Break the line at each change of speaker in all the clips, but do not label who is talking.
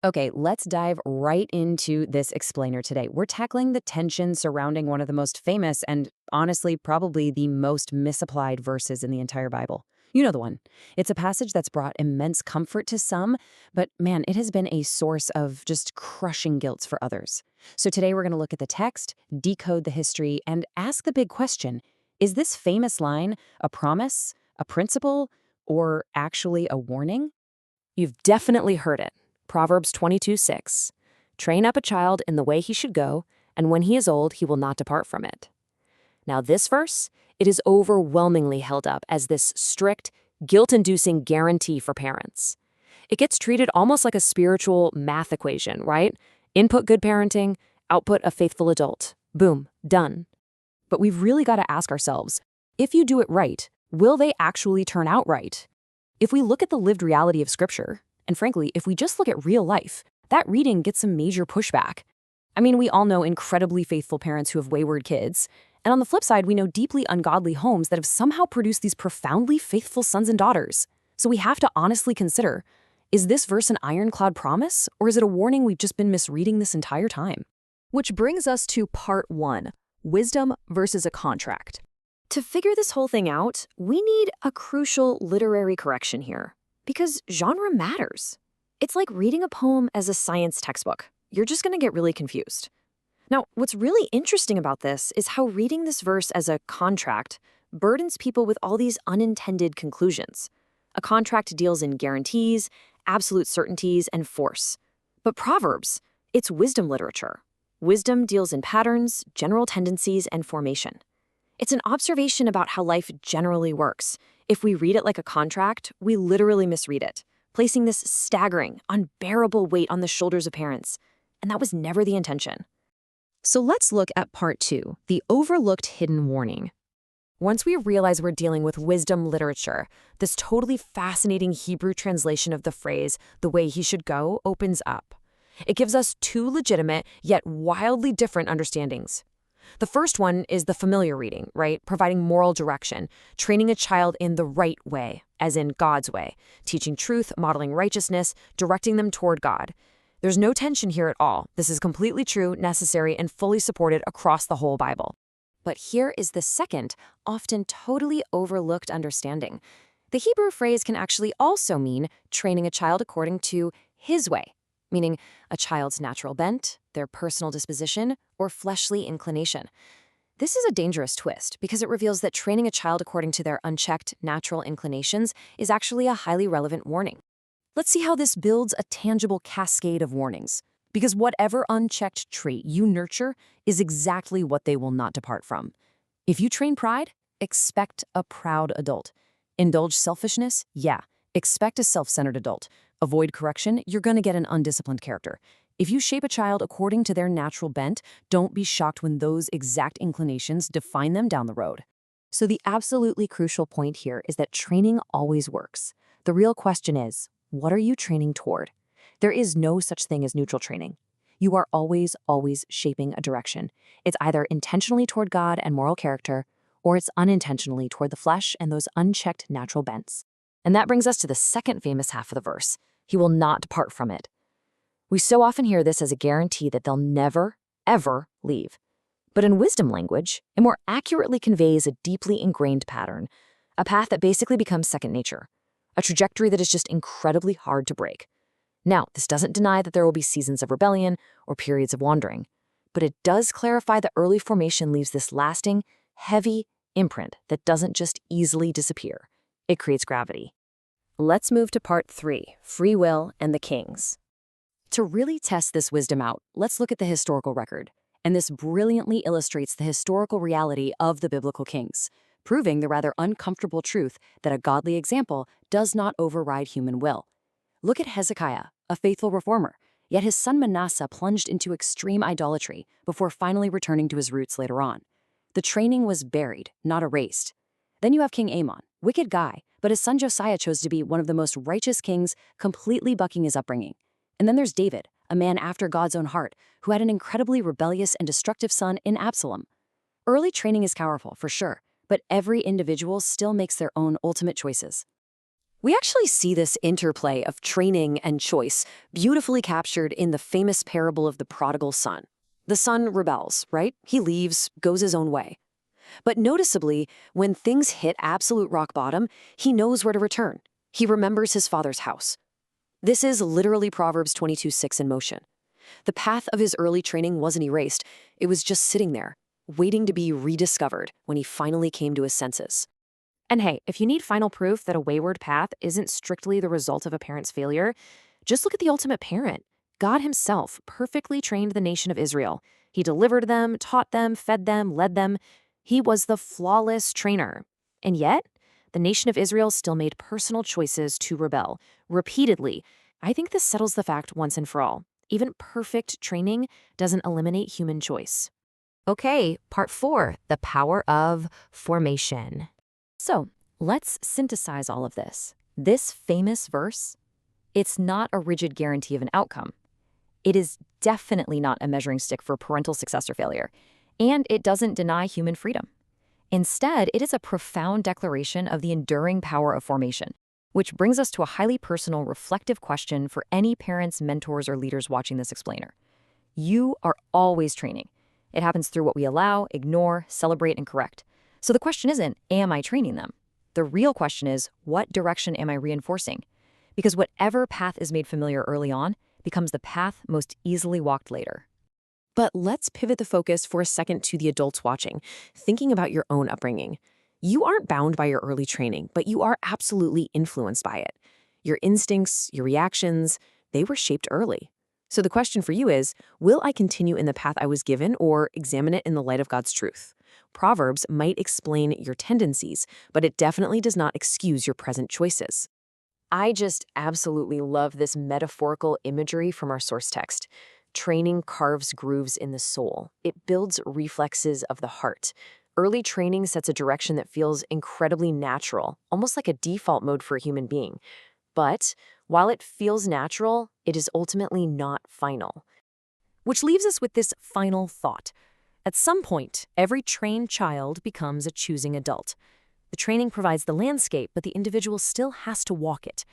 Okay, let's dive right into this explainer today. We're tackling the tension surrounding one of the most famous and honestly, probably the most misapplied verses in the entire Bible. You know the one. It's a passage that's brought immense comfort to some, but man, it has been a source of just crushing guilt for others. So today we're going to look at the text, decode the history, and ask the big question: is this famous line a promise, a principle, or actually a warning?
You've definitely heard it. Proverbs 22:6. Train up a child in the way he should go, and when he is old, he will not depart from it. Now, this verse, it is overwhelmingly held up as this strict, guilt-inducing guarantee for parents. It gets treated almost like a spiritual math equation, right? Input good parenting, output a faithful adult. Boom, done. But we've really got to ask ourselves, if you do it right, will they actually turn out right? If we look at the lived reality of Scripture, and frankly, if we just look at real life, that reading gets some major pushback. I mean, we all know incredibly faithful parents who have wayward kids. And on the flip side, we know deeply ungodly homes that have somehow produced these profoundly faithful sons and daughters. So we have to honestly consider, is this verse an ironclad promise, or is it a warning we've just been misreading this entire time?
Which brings us to part one, wisdom versus a contract.
To figure this whole thing out, we need a crucial literary correction here, because genre matters. It's like reading a poem as a science textbook. You're just going to get really confused. Now, what's really interesting about this is how reading this verse as a contract burdens people with all these unintended conclusions. A contract deals in guarantees, absolute certainties, and force. But Proverbs, it's wisdom literature. Wisdom deals in patterns, general tendencies, and formation. It's an observation about how life generally works. If we read it like a contract, we literally misread it, placing this staggering, unbearable weight on the shoulders of parents. And that was never the intention.
So let's look at part two, the overlooked hidden warning.
Once we realize we're dealing with wisdom literature, this totally fascinating Hebrew translation of the phrase, the way he should go, opens up. It gives us two legitimate, yet wildly different understandings. The first one is the familiar reading, right? Providing moral direction, training a child in the right way, as in God's way, teaching truth, modeling righteousness, directing them toward God. There's no tension here at all. This is completely true, necessary, and fully supported across the whole Bible. But here is the second, often totally overlooked understanding. The Hebrew phrase can actually also mean training a child according to his way, meaning a child's natural bent, their personal disposition, or fleshly inclination. This is a dangerous twist because it reveals that training a child according to their unchecked natural inclinations is actually a highly relevant warning. Let's see how this builds a tangible cascade of warnings, because whatever unchecked trait you nurture is exactly what they will not depart from. If you train pride, expect a proud adult. Indulge selfishness? Yeah, expect a self-centered adult. Avoid correction, you're going to get an undisciplined character. If you shape a child according to their natural bent, don't be shocked when those exact inclinations define them down the road. So the absolutely crucial point here is that training always works. The real question is, what are you training toward? There is no such thing as neutral training. You are always shaping a direction. It's either intentionally toward God and moral character, or it's unintentionally toward the flesh and those unchecked natural bents. And that brings us to the second famous half of the verse. He will not depart from it. We so often hear this as a guarantee that they'll never, ever leave. But in wisdom language, it more accurately conveys a deeply ingrained pattern, a path that basically becomes second nature, a trajectory that is just incredibly hard to break. Now, this doesn't deny that there will be seasons of rebellion or periods of wandering, but it does clarify that early formation leaves this lasting, heavy imprint that doesn't just easily disappear. It creates gravity. Let's move to part three, free will and the kings. To really test this wisdom out, let's look at the historical record. And this brilliantly illustrates the historical reality of the biblical kings, proving the rather uncomfortable truth that a godly example does not override human will. Look at Hezekiah, a faithful reformer, yet his son Manasseh plunged into extreme idolatry before finally returning to his roots later on. The training was buried, not erased. Then you have King Amon, wicked guy, but his son Josiah chose to be one of the most righteous kings, completely bucking his upbringing. And then there's David, a man after God's own heart, who had an incredibly rebellious and destructive son in Absalom. Early training is powerful, for sure, but every individual still makes their own ultimate choices. We actually see this interplay of training and choice beautifully captured in the famous parable of the prodigal son. The son rebels, right? He leaves, goes his own way. But noticeably, when things hit absolute rock bottom, he knows where to return. He remembers his father's house. This is literally Proverbs 22:6 in motion. The path of his early training wasn't erased, it was just sitting there, waiting to be rediscovered when he finally came to his senses.
And hey, if you need final proof that a wayward path isn't strictly the result of a parent's failure, just look at the ultimate parent. God himself perfectly trained the nation of Israel. He delivered them, taught them, fed them, led them. He was the flawless trainer. And yet, the nation of Israel still made personal choices to rebel, repeatedly. I think this settles the fact once and for all. Even perfect training doesn't eliminate human choice.
Okay, part 4, the power of formation. So, let's synthesize all of this. This famous verse, it's not a rigid guarantee of an outcome. It is definitely not a measuring stick for parental success or failure, and it doesn't deny human freedom. Instead, it is a profound declaration of the enduring power of formation, which brings us to a highly personal, reflective question for any parents, mentors, or leaders watching this explainer. You are always training. It happens through what we allow, ignore, celebrate, and correct. So the question isn't, am I training them? The real question is, what direction am I reinforcing? Because whatever path is made familiar early on becomes the path most easily walked later.
But let's pivot the focus for a second to the adults watching, thinking about your own upbringing. You aren't bound by your early training, but you are absolutely influenced by it. Your instincts, your reactions, they were shaped early. So the question for you is, will I continue in the path I was given or examine it in the light of God's truth? Proverbs might explain your tendencies, but it definitely does not excuse your present choices. I just absolutely love this metaphorical imagery from our source text. Training carves grooves in the soul. It builds reflexes of the heart. Early training sets a direction that feels incredibly natural, almost like a default mode for a human being. But while it feels natural, it is ultimately not final.
Which leaves us with this final thought. At some point, every trained child becomes a choosing adult. The training provides the landscape, but the individual still has to walk it.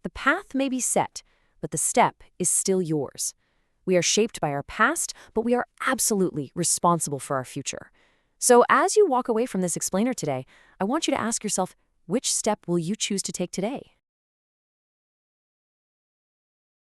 The path may be set, but the step is still yours. We are shaped by our past, but we are absolutely responsible for our future. So as you walk away from this explainer today, I want you to ask yourself, which step will you choose to take today?